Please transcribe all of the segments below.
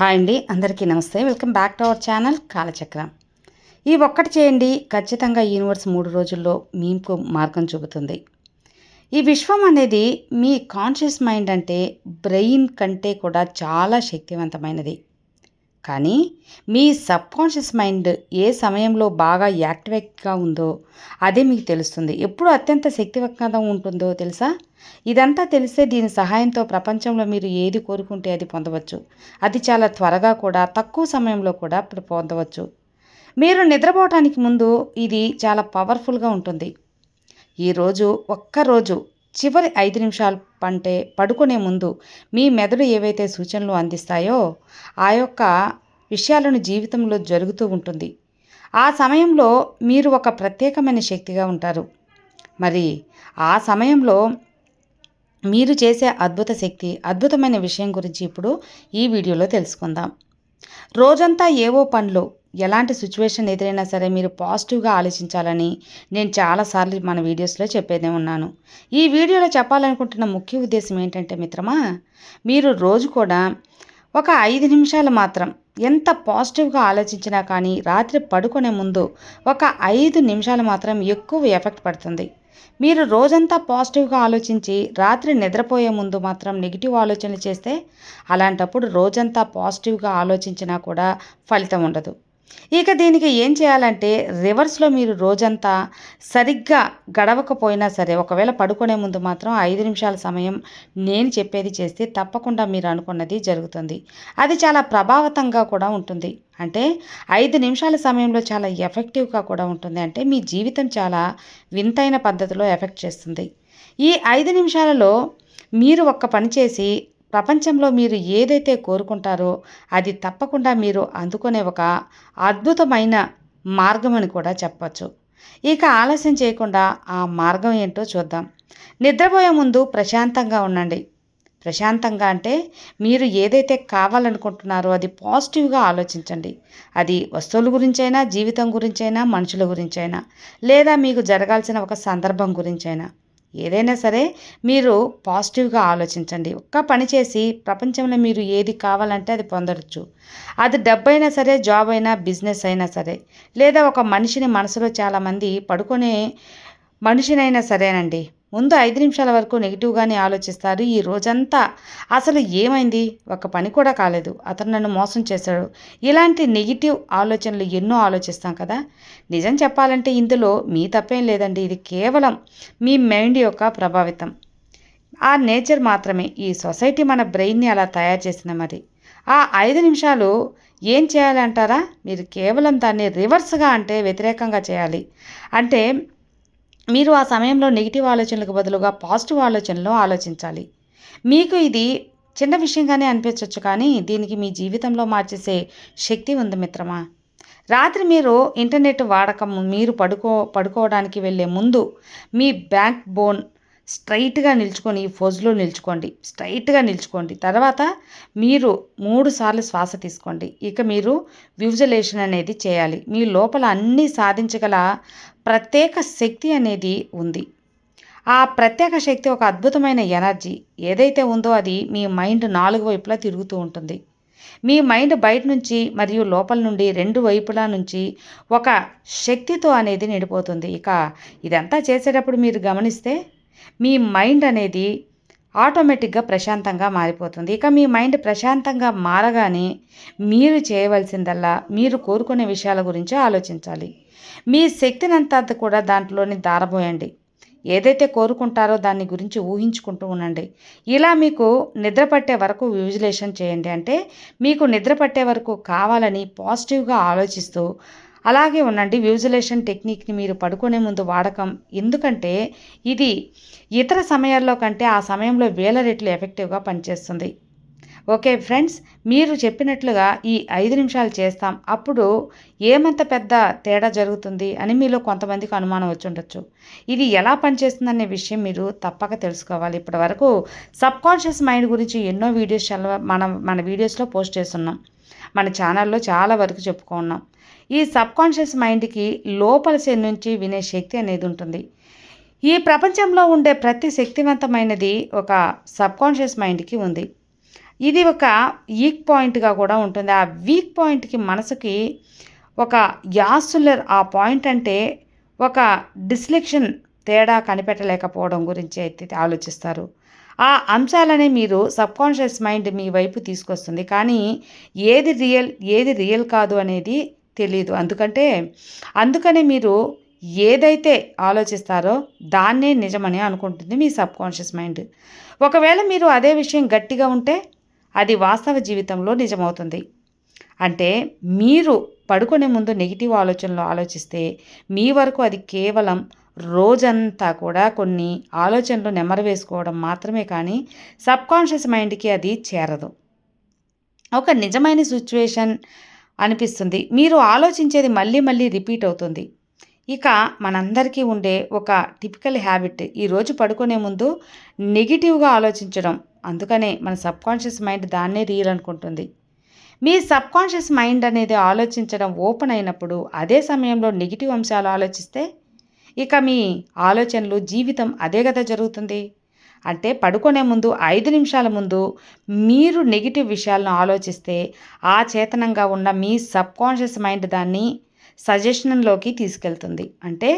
Hi అండి, అందరికీ నమస్తే. Welcome back to our channel Kalachakram. ఈ ఒక్కటి చేయండి, ఖచ్చితంగా యూనివర్స్ 3 రోజుల్లో మీకు మార్గం చూపుతుంది. ఈ విశ్వం అనేది మీ కాన్షియస్ మైండ్ అంటే బ్రెయిన్ కంటే కూడా చాలా శక్తివంతమైనది. కానీ మీ సబ్కాన్షియస్ మైండ్ ఏ సమయంలో బాగా యాక్టివేట్గా ఉందో అదే మీకు తెలుస్తుంది. ఎప్పుడు అత్యంత శక్తివంతంగా ఉంటుందో తెలుసా? ఇదంతా తెలిస్తే దీని సహాయంతో ప్రపంచంలో మీరు ఏది కోరుకుంటే అది పొందవచ్చు. అది చాలా త్వరగా కూడా, తక్కువ సమయంలో కూడా పొందవచ్చు. మీరు నిద్రపోవటానికి ముందు ఇది చాలా పవర్ఫుల్గా ఉంటుంది. ఈరోజు ఒక్కరోజు చివరి 5 నిమిషాలు అంటే పడుకునే ముందు మీ మెదడు ఏవైతే సూచనలు అందిస్తాయో ఆ యొక్క విషయాలను జీవితంలో జరుగుతూ ఉంటుంది. ఆ సమయంలో మీరు ఒక ప్రత్యేకమైన శక్తిగా ఉంటారు. మరి ఆ సమయంలో మీరు చేసే అద్భుతమైన విషయం గురించి ఇప్పుడు ఈ వీడియోలో తెలుసుకుందాం. రోజంతా ఏవో పనులు, ఎలాంటి సిచ్యువేషన్ ఎదురైనా సరే మీరు పాజిటివ్గా ఆలోచించాలని నేను చాలాసార్లు మన వీడియోస్లో చెప్పేదే ఉన్నాను. ఈ వీడియోలో చెప్పాలనుకుంటున్న ముఖ్య ఉద్దేశం ఏంటంటే మిత్రమా, మీరు రోజు కూడా ఒక 5 నిమిషాలు మాత్రం ఎంత పాజిటివ్గా ఆలోచించినా కానీ రాత్రి పడుకునే ముందు ఒక 5 నిమిషాలు మాత్రం ఎక్కువ ఎఫెక్ట్ పడుతుంది. మీరు రోజంతా పాజిటివ్గా ఆలోచించి రాత్రి నిద్రపోయే ముందు మాత్రం నెగిటివ్ ఆలోచనలు చేస్తే అలాంటప్పుడు రోజంతా పాజిటివ్గా ఆలోచించినా కూడా ఫలితం ఉండదు. ఇక దీనికి ఏం చేయాలంటే రివర్స్లో మీరు రోజంతా సరిగ్గా గడవకపోయినా సరే ఒకవేళ పడుకునే ముందు మాత్రం 5 నిమిషాల సమయం నేను చెప్పేది చేస్తే తప్పకుండా మీరు అనుకున్నది జరుగుతుంది. అది చాలా ప్రభావితంగా కూడా ఉంటుంది. అంటే 5 నిమిషాల సమయంలో చాలా ఎఫెక్టివ్గా కూడా ఉంటుంది. అంటే మీ జీవితం చాలా వింతైన పద్ధతిలో ఎఫెక్ట్ చేస్తుంది. ఈ 5 నిమిషాలలో మీరు ఒక్క పని చేసి ప్రపంచంలో మీరు ఏదైతే కోరుకుంటారో అది తప్పకుండా మీరు అందుకునే ఒక అద్భుతమైన మార్గం అని కూడా చెప్పచ్చు. ఇక ఆలస్యం చేయకుండా ఆ మార్గం ఏంటో చూద్దాం. నిద్రపోయే ముందు ప్రశాంతంగా ఉండండి. ప్రశాంతంగా అంటే మీరు ఏదైతే కావాలనుకుంటున్నారో అది పాజిటివ్గా ఆలోచించండి. అది వస్తువుల గురించైనా, జీవితం గురించైనా, మనుషుల గురించైనా, లేదా మీకు జరగాల్సిన ఒక సందర్భం గురించైనా, ఏదైనా సరే మీరు పాజిటివ్గా ఆలోచించండి. ఒక్క పని చేసి ప్రపంచంలో మీరు ఏది కావాలంటే అది పొందవచ్చు. అది డబ్బైనా సరే, జాబ్ అయినా, బిజినెస్ అయినా సరే, లేదా ఒక మనిషిని మనసులో చాలామంది పడుకునే మనిషినైనా సరేనండి ముందు 5 నిమిషాల వరకు నెగిటివ్గానే ఆలోచిస్తారు. ఈ రోజంతా అసలు ఏమైంది, ఒక పని కూడా కాలేదు, అతను నన్ను మోసం చేశాడు, ఇలాంటి నెగిటివ్ ఆలోచనలు ఎన్నో ఆలోచిస్తాం కదా. నిజం చెప్పాలంటే ఇందులో మీ తప్పేం లేదండి. ఇది కేవలం మీ మైండ్ యొక్క ప్రభావితం. ఆ నేచర్ మాత్రమే. ఈ సొసైటీ మన బ్రెయిన్ని అలా తయారు చేసింది. మరి ఆ 5 నిమిషాలు ఏం చేయాలంటారా? మీరు కేవలం దాన్ని రివర్స్గా అంటే వ్యతిరేకంగా చేయాలి. అంటే మీరు ఆ సమయంలో నెగిటివ్ ఆలోచనలకు బదులుగా పాజిటివ్ ఆలోచనలు ఆలోచించాలి. మీకు ఇది చిన్న విషయంగానే అనిపించవచ్చు, కానీ దీనికి మీ జీవితంలో మార్చేసే శక్తి ఉంది మిత్రమా. రాత్రి మీరు ఇంటర్నెట్ వాడకం మీరు పడుకోవడానికి వెళ్ళే ముందు మీ బ్యాక్ బోన్ స్ట్రైట్గా నిల్చుకొని ఫోజ్లో నిల్చుకోండి. స్ట్రైట్గా నిల్చుకోండి. తర్వాత మీరు 3 సార్లు శ్వాస తీసుకోండి. ఇక మీరు విజువలైజేషన్ అనేది చేయాలి. మీ లోపల అన్నీ సాధించగల ప్రత్యేక శక్తి అనేది ఉంది. ఆ ప్రత్యేక శక్తి ఒక అద్భుతమైన ఎనర్జీ ఏదైతే ఉందో అది మీ మైండ్ 4 వైపులా తిరుగుతూ ఉంటుంది. మీ మైండ్ బయట నుంచి మరియు లోపల నుండి 2 వైపులా నుంచి ఒక శక్తితో అనేది నిండిపోతుంది. ఇక ఇదంతా చేసేటప్పుడు మీరు గమనిస్తే మీ మైండ్ అనేది ఆటోమేటిక్గా ప్రశాంతంగా మారిపోతుంది. ఇక మీ మైండ్ ప్రశాంతంగా మారగానే మీరు చేయవలసిందల్లా మీరు కోరుకునే విషయాల గురించి ఆలోచించాలి. మీ శక్తినంతా కూడా దాంట్లోని దారబోయండి. ఏదైతే కోరుకుంటారో దాని గురించి ఊహించుకుంటూ ఉండండి. ఇలా మీకు నిద్ర పట్టే వరకు విజువలైజేషన్ చేయండి. అంటే మీకు నిద్ర పట్టే వరకు కావాలని పాజిటివ్గా ఆలోచిస్తూ అలాగే ఉండండి. విజువలైజేషన్ టెక్నిక్ని మీరు పడుకునే ముందు వాడకం, ఎందుకంటే ఇది ఇతర సమయాల్లో కంటే ఆ సమయంలో వేల రెట్లు ఎఫెక్టివ్గా పనిచేస్తుంది. ఓకే ఫ్రెండ్స్, మీరు చెప్పినట్లుగా ఈ 5 నిమిషాలు చేస్తాం, అప్పుడు ఏమంత పెద్ద తేడా జరుగుతుంది అని మీలో కొంతమందికి అనుమానం వచ్చి ఉండొచ్చు. ఇది ఎలా పనిచేస్తుందనే విషయం మీరు తప్పక తెలుసుకోవాలి. ఇప్పటి వరకు సబ్కాన్షియస్ మైండ్ గురించి ఎన్నో వీడియోస్ మన వీడియోస్లో పోస్ట్ చేస్తున్నాం. మన ఛానల్లో చాలా వరకు చెప్పుకున్నాం. ఈ సబ్కాన్షియస్ మైండ్కి లోపల నుంచి వినే శక్తి అనేది ఉంటుంది. ఈ ప్రపంచంలో ఉండే ప్రతి శక్తివంతమైనది ఒక సబ్కాన్షియస్ మైండ్కి ఉంది. ఇది ఒక వీక్ పాయింట్గా కూడా ఉంటుంది. ఆ వీక్ పాయింట్కి మనసుకి ఒక యాసులర్ ఆ పాయింట్ అంటే ఒక డిస్లెక్షన్ తేడా కనిపెట్టలేకపోవడం గురించి అయితే ఆలోచిస్తారు. ఆ అంశాలనే మీరు సబ్కాన్షియస్ మైండ్ మీ వైపు తీసుకొస్తుంది. కానీ ఏది రియల్ కాదు అనేది తెలీదు. అందుకనే మీరు ఏదైతే ఆలోచిస్తారో దాన్నే నిజమని అనుకుంటుంది మీ సబ్కాన్షియస్ మైండ్. ఒకవేళ మీరు అదే విషయం గట్టిగా ఉంటే అది వాస్తవ జీవితంలో నిజమవుతుంది. అంటే మీరు పడుకునే ముందు నెగిటివ్ ఆలోచనలు ఆలోచిస్తే మీ వరకు అది కేవలం రోజంతా కూడా కొన్ని ఆలోచనలు నెమరు మాత్రమే కానీ సబ్కాన్షియస్ మైండ్కి అది చేరదు. ఒక నిజమైన సిచ్యువేషన్ అనిపిస్తుంది. మీరు ఆలోచించేది మళ్ళీ మళ్ళీ రిపీట్ అవుతుంది. ఇక మనందరికీ ఉండే ఒక టిపికల్ హ్యాబిట్ ఈరోజు పడుకునే ముందు నెగిటివ్గా ఆలోచించడం. అందుకనే మన సబ్కాన్షియస్ మైండ్ దాన్నే రియల్ అనుకుంటుంది. మీ సబ్కాన్షియస్ మైండ్ అనేది ఆలోచించడం ఓపెన్ అయినప్పుడు అదే సమయంలో నెగిటివ్ అంశాలు ఆలోచిస్తే ఇక మీ ఆలోచనలు జీవితం అదే కదా జరుగుతుంది. అంటే పడుకునే ముందు 5 నిమిషాల ముందు మీరు నెగిటివ్ విషయాలను ఆలోచిస్తే ఆ చేతనంగా ఉన్న మీ సబ్కాన్షియస్ మైండ్ దాన్ని సజెషన్లోకి తీసుకెళ్తుంది. అంటే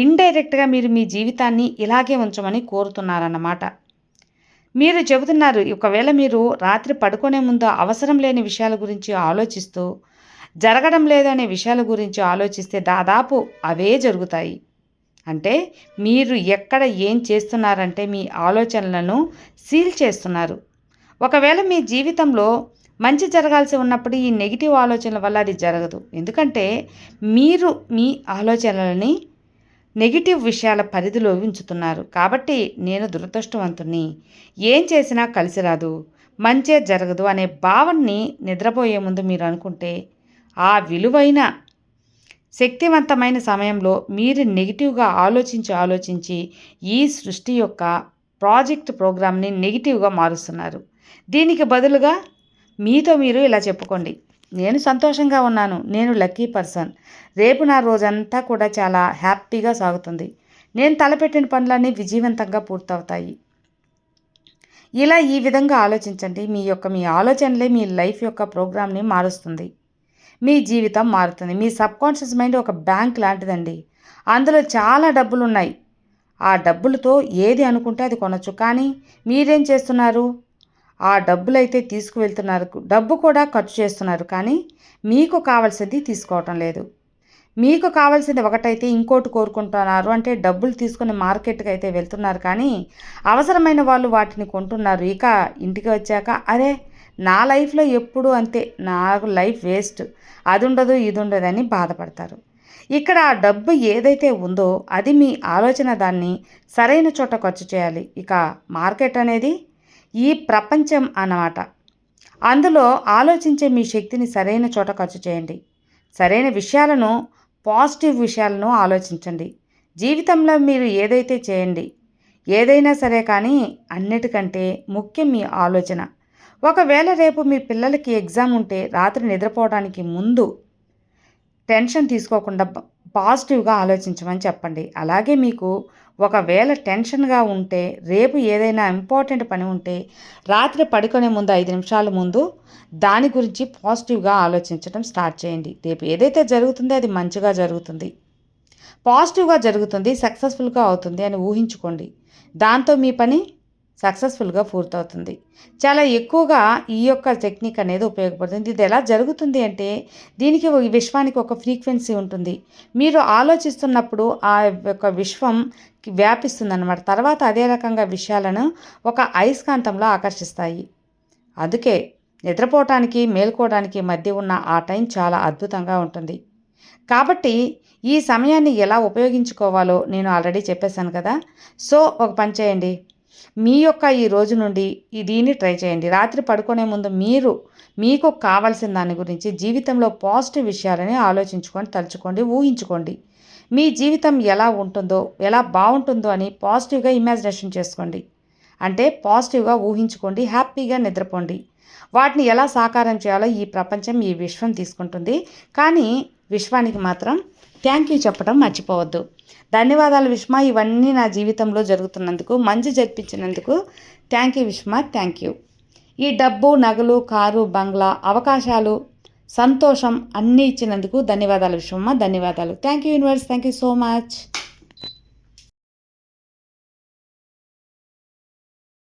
ఇండైరెక్ట్గా మీరు మీ జీవితాన్ని ఇలాగే ఉంచమని కోరుతున్నారన్నమాట. మీరు చెబుతున్నారు, ఒకవేళ మీరు రాత్రి పడుకునే ముందు అవసరం లేని విషయాల గురించి ఆలోచిస్తూ జరగడం లేదనే విషయాల గురించి ఆలోచిస్తే దాదాపు అవే జరుగుతాయి. అంటే మీరు ఎక్కడ ఏం చేస్తున్నారంటే మీ ఆలోచనలను సీల్ చేస్తున్నారు. ఒకవేళ మీ జీవితంలో మంచి జరగాల్సి ఉన్నప్పుడు ఈ నెగిటివ్ ఆలోచనల వల్ల అది జరగదు. ఎందుకంటే మీరు మీ ఆలోచనలని నెగిటివ్ విషయాల పరిధిలో ఉంచుతున్నారు. కాబట్టి నేను దురదృష్టవంతుణ్ణి, ఏం చేసినా కలిసి రాదు, మంచే జరగదు అనే భావనని నిద్రపోయే ముందు మీరు అనుకుంటే ఆ విలువైన శక్తివంతమైన సమయంలో మీరు నెగిటివ్గా ఆలోచించి ఈ సృష్టి యొక్క ప్రాజెక్ట్ ప్రోగ్రామ్ని నెగిటివ్గా మారుస్తున్నారు. దీనికి బదులుగా మీతో మీరు ఇలా చెప్పుకోండి, నేను సంతోషంగా ఉన్నాను, నేను లక్కీ పర్సన్, రేపు నా రోజంతా కూడా చాలా హ్యాపీగా సాగుతుంది, నేను తలపెట్టిన పనులన్నీ విజయవంతంగా పూర్తవుతాయి. ఇలా ఈ విధంగా ఆలోచించండి. మీ ఆలోచనలే మీ లైఫ్ యొక్క ప్రోగ్రామ్ని మారుస్తుంది. మీ జీవితం మారుతుంది. మీ సబ్కాన్షియస్ మైండ్ ఒక బ్యాంక్ లాంటిదండి. అందులో చాలా డబ్బులు ఉన్నాయి. ఆ డబ్బులతో ఏది అనుకుంటే అది కొనొచ్చు. కానీ మీరేం చేస్తున్నారు? ఆ డబ్బులైతే తీసుకువెళ్తున్నారు, డబ్బు కూడా ఖర్చు చేస్తున్నారు. కానీ మీకు కావాల్సింది తీసుకోవటం లేదు. మీకు కావాల్సింది ఒకటైతే ఇంకోటి కోరుకుంటున్నారు. అంటే డబ్బులు తీసుకుని మార్కెట్కి అయితే వెళ్తున్నారు, కానీ అవసరమైన వాళ్ళు వాటిని కొంటున్నారు. ఇక ఇంటికి వచ్చాక అరే నా లైఫ్లో ఎప్పుడు అంతే, నాకు లైఫ్ వేస్ట్, అది ఉండదు ఇది ఉండదు అని బాధపడతారు. ఇక్కడ ఆ డబ్బు ఏదైతే ఉందో అది మీ ఆలోచన దాన్ని సరైన చోట ఖర్చు చేయాలి. ఇక మార్కెట్ అనేది ఈ ప్రపంచం అన్నమాట. అందులో ఆలోచించే మీ శక్తిని సరైన చోట ఖర్చు చేయండి. సరైన విషయాలను, పాజిటివ్ విషయాలను ఆలోచించండి. జీవితంలో మీరు ఏదైతే చేయండి, ఏదైనా సరే, కానీ అన్నిటికంటే ముఖ్యం మీ ఆలోచన. ఒకవేళ రేపు మీ పిల్లలకి ఎగ్జామ్ ఉంటే రాత్రి నిద్రపోవడానికి ముందు టెన్షన్ తీసుకోకుండా పాజిటివ్గా ఆలోచించమని చెప్పండి. అలాగే మీకు ఒకవేళ టెన్షన్గా ఉంటే, రేపు ఏదైనా ఇంపార్టెంట్ పని ఉంటే రాత్రి పడుకునే ముందు 5 నిమిషాల ముందు దాని గురించి పాజిటివ్గా ఆలోచించడం స్టార్ట్ చేయండి. రేపు ఏదైతే జరుగుతుందో అది మంచిగా జరుగుతుంది, పాజిటివ్గా జరుగుతుంది, సక్సెస్ఫుల్గా అవుతుంది అని ఊహించుకోండి. దాంతో మీ పని సక్సెస్ఫుల్గా పూర్తవుతుంది. చాలా ఎక్కువగా ఈ యొక్క టెక్నిక్ అనేది ఉపయోగపడుతుంది. ఇది ఎలా జరుగుతుంది అంటే దీనికి విశ్వానికి ఒక ఫ్రీక్వెన్సీ ఉంటుంది. మీరు ఆలోచిస్తున్నప్పుడు ఆ యొక్క విశ్వం వ్యాపిస్తుంది అన్నమాట. తర్వాత అదే రకంగా విషయాలను ఒక అయస్కాంతంలో ఆకర్షిస్తాయి. అందుకే నిద్రపోవటానికి మేల్కోవడానికి మధ్య ఉన్న ఆ టైం చాలా అద్భుతంగా ఉంటుంది. కాబట్టి ఈ సమయాన్ని ఎలా ఉపయోగించుకోవాలో నేను ఆల్రెడీ చెప్పేశాను కదా. సో ఒక పని చేయండి, మీ యొక్క ఈ రోజు నుండి దీన్ని ట్రై చేయండి. రాత్రి పడుకునే ముందు మీకు కావాల్సిన దాని గురించి జీవితంలో పాజిటివ్ విషయాలని ఆలోచించుకొని, తలుచుకోండి, ఊహించుకోండి. మీ జీవితం ఎలా ఉంటుందో, ఎలా బాగుంటుందో అని పాజిటివ్గా ఇమాజినేషన్ చేసుకోండి. అంటే పాజిటివ్గా ఊహించుకోండి, హ్యాపీగా నిద్రపోండి. వాటిని ఎలా సాకారం చేయాలో ఈ ప్రపంచం, ఈ విశ్వం తీసుకుంటుంది. కానీ విశ్వానికి మాత్రం థ్యాంక్ యూ చెప్పడం మర్చిపోవద్దు. ధన్యవాదాలు విశ్వ, ఇవన్నీ నా జీవితంలో జరుగుతున్నందుకు, మంచి జరిపించినందుకు థ్యాంక్ యూ విశ్వ, థ్యాంక్ యూ. ఈ డబ్బు, నగలు, కారు, బంగ్లా, అవకాశాలు, సంతోషం అన్నీ ఇచ్చినందుకు ధన్యవాదాలు విశ్వమ్మ. ధన్యవాదాలు. Thank you universe. Thank you so much.